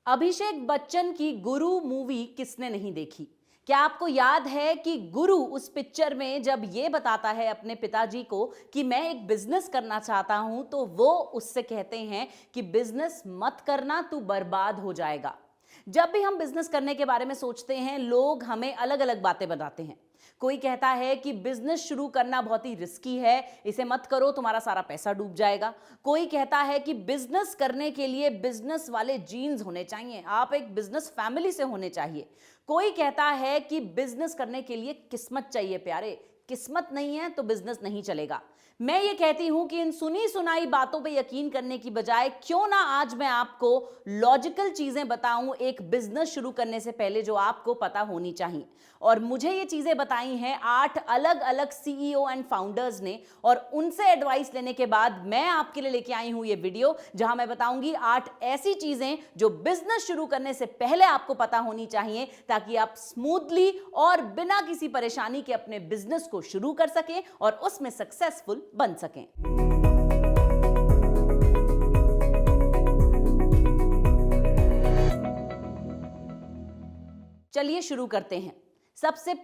अभिषेक बच्चन की गुरु मूवी किसने नहीं देखी? क्या आपको याद है कि गुरु उस पिक्चर में जब ये बताता है अपने पिताजी को कि मैं एक बिजनेस करना चाहता हूं, तो वो उससे कहते हैं कि बिजनेस मत करना, तू बर्बाद हो जाएगा। जब भी हम बिजनेस करने के बारे में सोचते हैं, लोग हमें अलग अलग बातें बताते हैं। कोई कहता है कि बिजनेस शुरू करना बहुत ही रिस्की है, इसे मत करो, तुम्हारा सारा पैसा डूब जाएगा। कोई कहता है कि बिजनेस करने के लिए बिजनेस वाले जीन्स होने चाहिए, आप एक बिजनेस फैमिली से होने चाहिए। कोई कहता है कि बिजनेस करने के लिए किस्मत चाहिए प्यारे, किस्मत नहीं है तो बिजनेस नहीं चलेगा। मैं ये कहती हूं कि इन सुनी सुनाई बातों पे यकीन करने की बजाय क्यों ना आज मैं आपको लॉजिकल चीजें बताऊं एक बिजनेस शुरू करने से पहले, जो आपको पता होनी चाहिए। और मुझे ये चीजें बताई हैं 8 अलग अलग सीईओ एंड फाउंडर्स ने, और उनसे एडवाइस लेने के बाद मैं आपके लिए लेके आई हूं ये वीडियो, जहां मैं बताऊंगी 8 ऐसी चीजें जो बिजनेस शुरू करने से पहले आपको पता होनी चाहिए, ताकि आप स्मूथली और बिना किसी परेशानी के अपने बिजनेस को शुरू कर सकें और उसमें सक्सेसफुल बन सकें। चलिए शुरू करते हैं। सबसे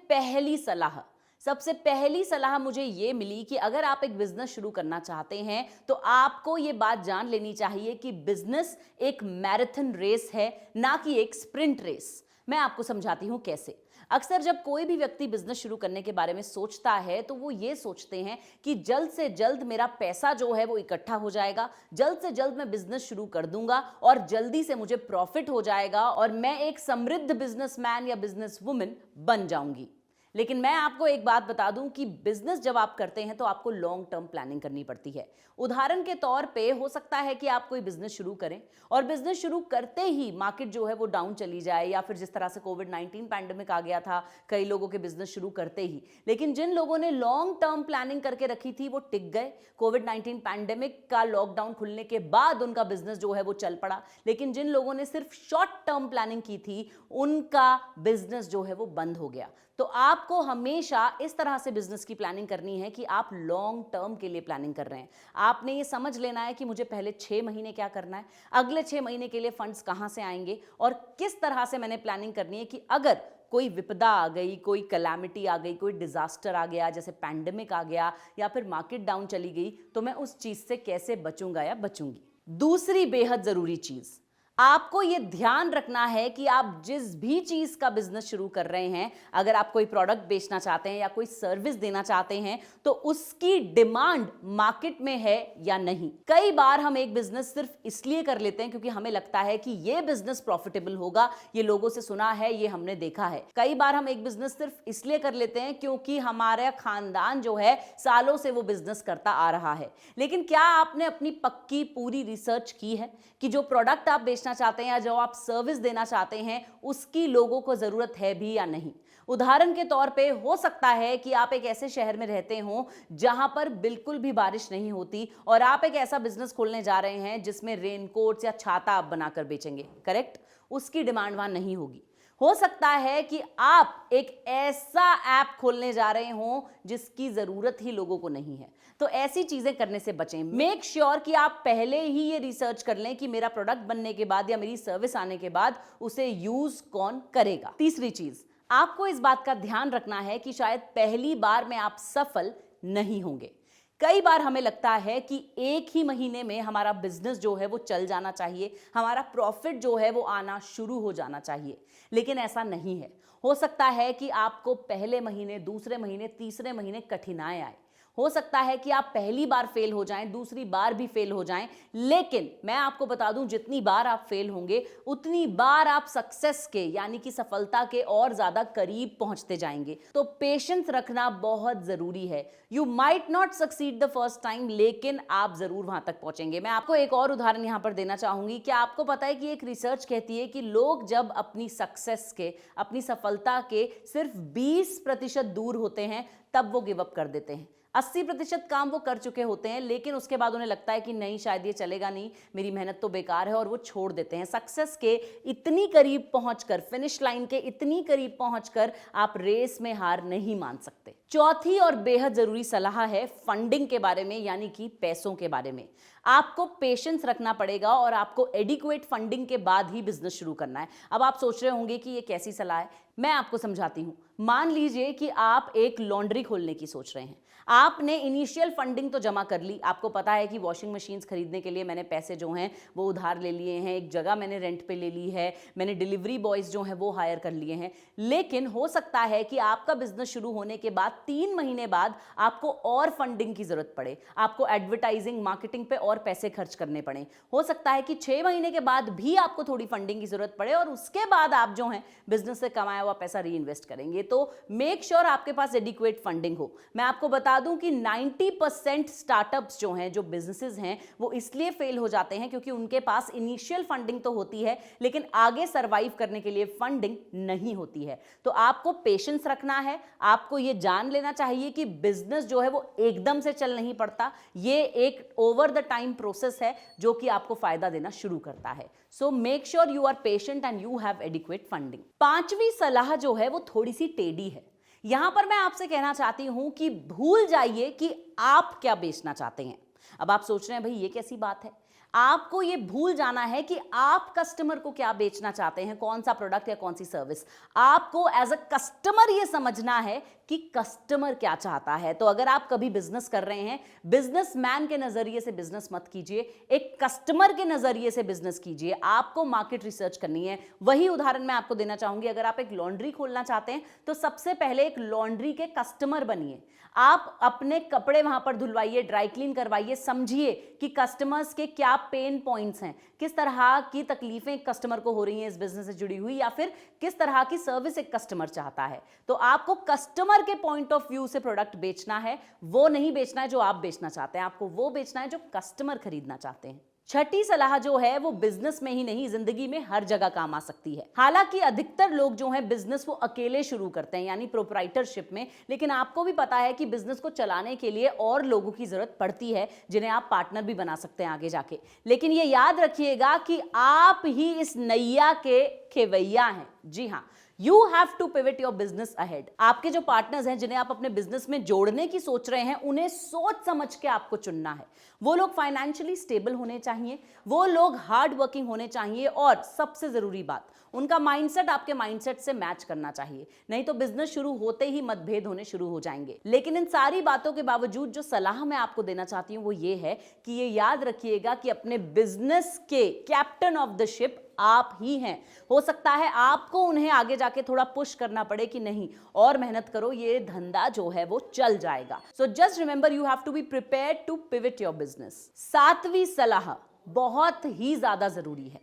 पहली सलाह मुझे ये मिली कि अगर आप एक बिजनेस शुरू करना चाहते हैं तो आपको ये बात जान लेनी चाहिए कि बिजनेस एक मैराथन रेस है, ना कि एक स्प्रिंट रेस। मैं आपको समझाती हूं कैसे। अक्सर जब कोई भी व्यक्ति बिजनेस शुरू करने के बारे में सोचता है तो वो ये सोचते हैं कि जल्द से जल्द मेरा पैसा जो है वो इकट्ठा हो जाएगा, जल्द से जल्द मैं बिजनेस शुरू कर दूंगा और जल्दी से मुझे प्रॉफिट हो जाएगा और मैं एक समृद्ध बिजनेसमैन या बिजनेस वुमन बन जाऊंगी। लेकिन मैं आपको एक बात बता दूं कि बिजनेस जब आप करते हैं तो आपको लॉन्ग टर्म प्लानिंग करनी पड़ती है। उदाहरण के तौर पे हो सकता है कि आप कोई बिजनेस शुरू करें और बिजनेस शुरू करते ही मार्केट जो है वो डाउन चली जाए, या फिर जिस तरह से कोविड-19 पैंडेमिक आ गया था कई लोगों के बिजनेस शुरू करते ही। लेकिन जिन लोगों ने लॉन्ग टर्म प्लानिंग करके रखी थी वो टिक गए। कोविड-19 पैंडेमिक का लॉकडाउन खुलने के बाद उनका बिजनेस जो है वो चल पड़ा। लेकिन जिन लोगों ने सिर्फ शॉर्ट टर्म प्लानिंग की थी उनका बिजनेस जो है वो बंद हो गया। तो आपको हमेशा इस तरह से बिजनेस की प्लानिंग करनी है कि आप लॉन्ग टर्म के लिए प्लानिंग कर रहे हैं। आपने ये समझ लेना है कि मुझे पहले 6 महीने क्या करना है, अगले 6 महीने के लिए फंड्स कहां से आएंगे और किस तरह से मैंने प्लानिंग करनी है कि अगर कोई विपदा आ गई, कोई कैलामिटी आ गई, कोई डिजास्टर आ गया, जैसे पैंडेमिक आ गया या फिर मार्केट डाउन चली गई, तो मैं उस चीज से कैसे बचूंगा या बचूंगी। दूसरी बेहद जरूरी चीज, आपको यह ध्यान रखना है कि आप जिस भी चीज का बिजनेस शुरू कर रहे हैं, अगर आप कोई प्रोडक्ट बेचना चाहते हैं या कोई सर्विस देना चाहते हैं, तो उसकी डिमांड मार्केट में है या नहीं। कई बार हम एक बिजनेस सिर्फ इसलिए कर लेते हैं क्योंकि हमें लगता है कि यह बिजनेस प्रॉफिटेबल होगा, ये लोगों से सुना है, ये हमने देखा है। कई बार हम एक बिजनेस सिर्फ इसलिए कर लेते हैं क्योंकि हमारा खानदान जो है सालों से वो बिजनेस करता आ रहा है। लेकिन क्या आपने अपनी पक्की पूरी रिसर्च की है कि जो प्रोडक्ट आप बेचना चाहते हैं या जो आप सर्विस देना चाहते हैं उसकी लोगों को जरूरत है भी या नहीं। उदाहरण के तौर पे हो सकता है कि आप एक ऐसे शहर में रहते हो जहां पर बिल्कुल भी बारिश नहीं होती और आप एक ऐसा बिजनेस खोलने जा रहे हैं जिसमें रेनकोट्स या छाता आप बनाकर बेचेंगे, करेक्ट? उसकी डिमांड वहां नहीं होगी। हो सकता है कि आप एक ऐसा ऐप खोलने जा रहे हो जिसकी जरूरत ही लोगों को नहीं है। तो ऐसी चीजें करने से बचें। मेक श्योर कि आप पहले ही ये रिसर्च कर लें कि मेरा प्रोडक्ट बनने के बाद या मेरी सर्विस आने के बाद उसे यूज कौन करेगा। तीसरी चीज, आपको इस बात का ध्यान रखना है कि शायद पहली बार में आप सफल नहीं होंगे। कई बार हमें लगता है कि एक ही महीने में हमारा बिजनेस जो है वो चल जाना चाहिए, हमारा प्रॉफिट जो है वो आना शुरू हो जाना चाहिए, लेकिन ऐसा नहीं है। हो सकता है कि आपको पहले महीने, दूसरे महीने, तीसरे महीने कठिनाई आए। हो सकता है कि आप पहली बार फेल हो जाएं, दूसरी बार भी फेल हो जाएं, लेकिन मैं आपको बता दूं जितनी बार आप फेल होंगे उतनी बार आप सक्सेस के यानी कि सफलता के और ज्यादा करीब पहुंचते जाएंगे। तो पेशेंस रखना बहुत जरूरी है। You might not succeed the first time, लेकिन आप जरूर वहां तक पहुंचेंगे। मैं आपको एक और उदाहरण यहां पर देना चाहूंगी। क्या आपको पता है कि एक रिसर्च कहती है कि लोग जब अपनी सक्सेस के, अपनी सफलता के सिर्फ 20% दूर होते हैं तब वो गिव अप कर देते हैं। 80% काम वो कर चुके होते हैं, लेकिन उसके बाद उन्हें लगता है कि नहीं, शायद ये चलेगा नहीं, मेरी मेहनत तो बेकार है, और वो छोड़ देते हैं। सक्सेस के इतनी करीब पहुंचकर, फिनिश लाइन के इतनी करीब पहुंचकर आप रेस में हार नहीं मान सकते। चौथी और बेहद जरूरी सलाह है फंडिंग के बारे में, यानी कि पैसों के बारे में। आपको पेशेंस रखना पड़ेगा और आपको एडिक्वेट फंडिंग के बाद ही बिजनेस शुरू करना है। अब आप सोच रहे होंगे कि ये कैसी सलाह है, मैं आपको समझाती हूं। मान लीजिए कि आप एक लॉन्ड्री खोलने की सोच रहे हैं। आपने इनिशियल फंडिंग तो जमा कर ली, आपको पता है कि वॉशिंग मशीन्स खरीदने के लिए मैंने पैसे जो हैं वो उधार ले लिए हैं, एक जगह मैंने रेंट पे ले ली है, मैंने डिलीवरी बॉयज जो हैं वो हायर कर लिए हैं। लेकिन हो सकता है कि आपका बिजनेस शुरू होने के बाद 3 महीने बाद आपको और फंडिंग की जरूरत पड़े, आपको एडवर्टाइजिंग मार्केटिंग पे और पैसे खर्च करने पड़े। हो सकता है कि 6 महीने के बाद भी आपको थोड़ी फंडिंग की जरूरत पड़े और उसके बाद आप जो हैं बिजनेस से कमाया हुआ पैसा री इन्वेस्ट करेंगे। तो मेक श्योर आपके पास एडिक्वेट फंडिंग हो। मैं आपको बता दूं कि 90% स्टार्टअप्स जो हैं, जो बिजनेसेस हैं, वो इसलिए फेल हो जाते हैं क्योंकि उनके पास इनिशियल फंडिंग तो होती है लेकिन आगे सर्वाइव करने के लिए फंडिंग नहीं होती है। तो आपको पेशेंस रखना है, आपको ये जान लेना चाहिए कि बिजनेस जो है वो एकदम से चल नहीं पड़ता, ये एक ओवर द टाइम प्रोसेस है जो कि आपको फायदा देना शुरू करता है। So make sure you are patient and you have adequate funding. 5वीं सलाह जो है वो थोड़ी सी टेढ़ी है। यहां पर मैं आपसे कहना चाहती हूं कि भूल जाइए कि आप क्या बेचना चाहते हैं। अब आप सोच रहे हैं भाई ये कैसी बात है, आपको ये भूल जाना है कि आप कस्टमर को क्या बेचना चाहते हैं, कौन सा प्रोडक्ट या कौन सी सर्विस। आपको एज अ कस्टमर ये समझना है कि कस्टमर क्या चाहता है। तो अगर आप कभी बिजनेस कर रहे हैं, बिजनेसमैन के नजरिए से बिजनेस मत कीजिए, एक कस्टमर के नजरिए से बिजनेस कीजिए। आपको मार्केट रिसर्च करनी है। वही उदाहरण मैं आपको देना चाहूंगी, अगर आप एक लॉन्ड्री खोलना चाहते हैं तो सबसे पहले एक लॉन्ड्री के कस्टमर बनिए। आप अपने कपड़े वहां पर धुलवाइए, ड्राई क्लीन करवाइए, समझिए कि कस्टमर्स के क्या पेन पॉइंट्स हैं, किस तरह की तकलीफें कस्टमर को हो रही हैं इस बिजनेस से जुड़ी हुई, या फिर किस तरह की सर्विस एक कस्टमर चाहता है। तो आपको कस्टमर के पॉइंट ऑफ व्यू से प्रोडक्ट बेचना है, वो नहीं बेचना है जो आप बेचना चाहते हैं, आपको वो बेचना है जो कस्टमर खरीदना चाहते हैं। 6ठी सलाह जो है वो बिजनेस में ही नहीं, जिंदगी में हर जगह काम आ सकती है। हालांकि अधिकतर लोग जो हैं बिजनेस वो अकेले शुरू करते हैं, यानी प्रोप्राइटरशिप में, लेकिन आपको भी पता है कि बिजनेस को चलाने के लिए और लोगों की जरूरत पड़ती है जिन्हें आप पार्टनर भी बना सकते हैं आगे जाके। लेकिन ये याद रखिएगा कि आप ही इस नैया के खेवैया हैं। जी हाँ, you have to pivot your business ahead. आपके जो पार्टनर्स हैं जिन्हें आप अपने बिजनेस में जोड़ने की सोच रहे हैं, उन्हें सोच समझ के आपको चुनना है। वो लोग फाइनेंशियली स्टेबल होने चाहिए, वो लोग हार्ड वर्किंग होने चाहिए, और सबसे जरूरी बात, उनका माइंडसेट आपके माइंडसेट से मैच करना चाहिए। नहीं तो बिजनेस शुरू होते ही मतभेद होने शुरू हो जाएंगे। लेकिन इन सारी बातों के बावजूद जो सलाह मैं आपको देना चाहती हूं वो ये है कि ये याद रखिएगा कि अपने बिजनेस के कैप्टन ऑफ द शिप आप ही हैं। हो सकता है आपको उन्हें आगे जाके थोड़ा पुश करना पड़े कि नहीं और मेहनत करो, ये धंधा जो है वो चल जाएगा। So just remember you have to be prepared to pivot your business. 7वीं सलाह बहुत ही ज्यादा जरूरी है।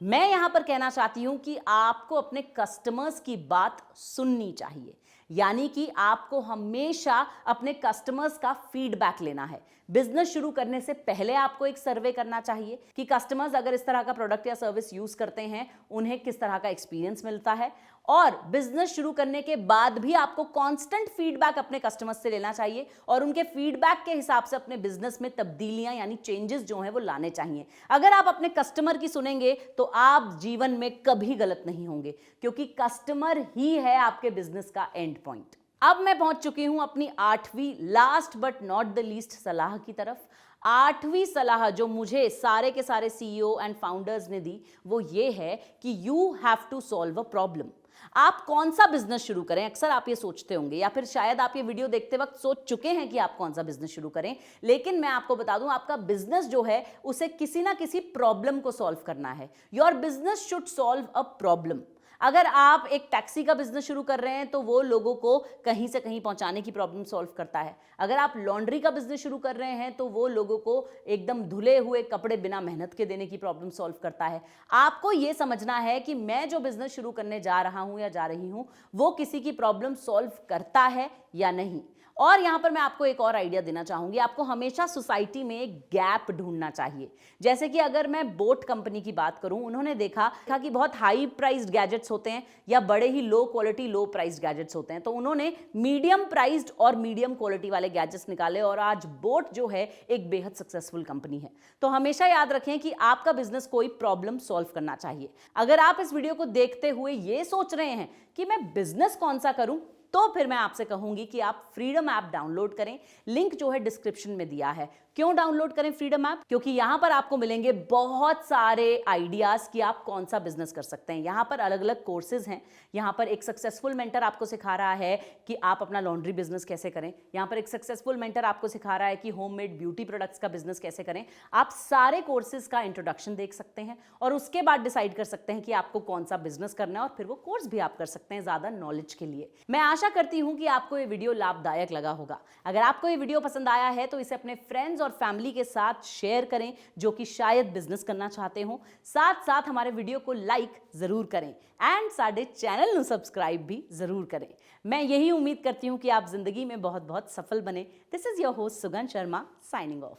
मैं यहां पर कहना चाहती हूं कि आपको अपने कस्टमर्स की बात सुननी चाहिए, यानी कि आपको हमेशा अपने कस्टमर्स का फीडबैक लेना है। बिजनेस शुरू करने से पहले आपको एक सर्वे करना चाहिए कि कस्टमर्स अगर इस तरह का प्रोडक्ट या सर्विस यूज करते हैं उन्हें किस तरह का एक्सपीरियंस मिलता है। और बिजनेस शुरू करने के बाद भी आपको कांस्टेंट फीडबैक अपने कस्टमर्स से लेना चाहिए और उनके फीडबैक के हिसाब से अपने बिजनेस में तब्दीलियां यानी चेंजेस जो हैं वो लाने चाहिए। अगर आप अपने कस्टमर की सुनेंगे तो आप जीवन में कभी गलत नहीं होंगे, क्योंकि कस्टमर ही है आपके बिजनेस का एंड पॉइंट। अब मैं पहुंच चुकी हूं अपनी 8वीं last but not the least सलाह की तरफ। 8वीं सलाह जो मुझे सारे के सारे सीईओ एंड फाउंडर्स ने दी वो ये है कि you have to solve a problem. आप कौन सा बिजनेस शुरू करें, अक्सर आप ये सोचते होंगे, या फिर शायद आप ये वीडियो देखते वक्त सोच चुके हैं कि आप कौन सा बिजनेस शुरू करें। लेकिन मैं आपको बता दूं, आपका बिजनेस जो है उसे किसी ना किसी प्रॉब्लम को सॉल्व करना है। Your business should solve a problem. अगर आप एक टैक्सी का बिजनेस शुरू कर रहे हैं तो वो लोगों को कहीं से कहीं पहुंचाने की प्रॉब्लम सॉल्व करता है। अगर आप लॉन्ड्री का बिजनेस शुरू कर रहे हैं तो वो लोगों को एकदम धुले हुए कपड़े बिना मेहनत के देने की प्रॉब्लम सॉल्व करता है। आपको ये समझना है कि मैं जो बिजनेस शुरू करने जा रहा हूं या जा रही हूं वो किसी की प्रॉब्लम सॉल्व करता है या नहीं। और यहां पर मैं आपको एक और आइडिया देना चाहूंगी, आपको हमेशा सोसाइटी में एक गैप ढूंढना चाहिए। जैसे कि अगर मैं बोट कंपनी की बात करूं, उन्होंने देखा कि बहुत हाई प्राइस्ड गैजेट्स होते हैं या बड़े ही low quality low priced gadgets होते हैं, तो उन्होंने मीडियम प्राइस्ड और मीडियम क्वालिटी वाले गैजेट्स निकाले और आज बोट जो है एक बेहद सक्सेसफुल कंपनी है। तो हमेशा याद रखें कि आपका बिजनेस कोई प्रॉब्लम सॉल्व करना चाहिए। अगर आप इस वीडियो को देखते हुए ये सोच रहे हैं कि मैं बिजनेस कौन सा करूं, तो फिर मैं आपसे कहूंगी कि आप फ्रीडम ऐप डाउनलोड करें। लिंक जो है डिस्क्रिप्शन में दिया है। क्यों डाउनलोड करें फ्रीडम ऐप? क्योंकि यहां पर आपको मिलेंगे बहुत सारे आइडियाज कि आप कौन सा बिजनेस कर सकते हैं। यहां पर अलग अलग कोर्सेज हैं। यहां पर एक सक्सेसफुल मेंटर आपको सिखा रहा है कि आप अपना लॉन्ड्री बिजनेस कैसे करें। यहां पर एक सक्सेसफुल मेंटर आपको सिखा रहा है कि होममेड ब्यूटी प्रोडक्ट्स का बिजनेस कैसे करें। आप सारे कोर्सेज का इंट्रोडक्शन देख सकते हैं और उसके बाद डिसाइड कर सकते हैं कि आपको कौन सा बिजनेस करना है और फिर वो कोर्स भी आप कर सकते हैं ज्यादा नॉलेज के लिए। मैं आशा करती हूं कि आपको ये वीडियो लाभदायक लगा होगा। अगर आपको ये वीडियो पसंद आया है तो इसे अपने फ्रेंड्स और फैमिली के साथ शेयर करें जो कि शायद बिजनेस करना चाहते हो। साथ साथ हमारे वीडियो को लाइक जरूर करें एंड साडे चैनल ਨੂੰ सब्सक्राइब भी जरूर करें। मैं यही उम्मीद करती हूं कि आप जिंदगी में बहुत बहुत सफल बने। This is your host Sugan Sharma signing of.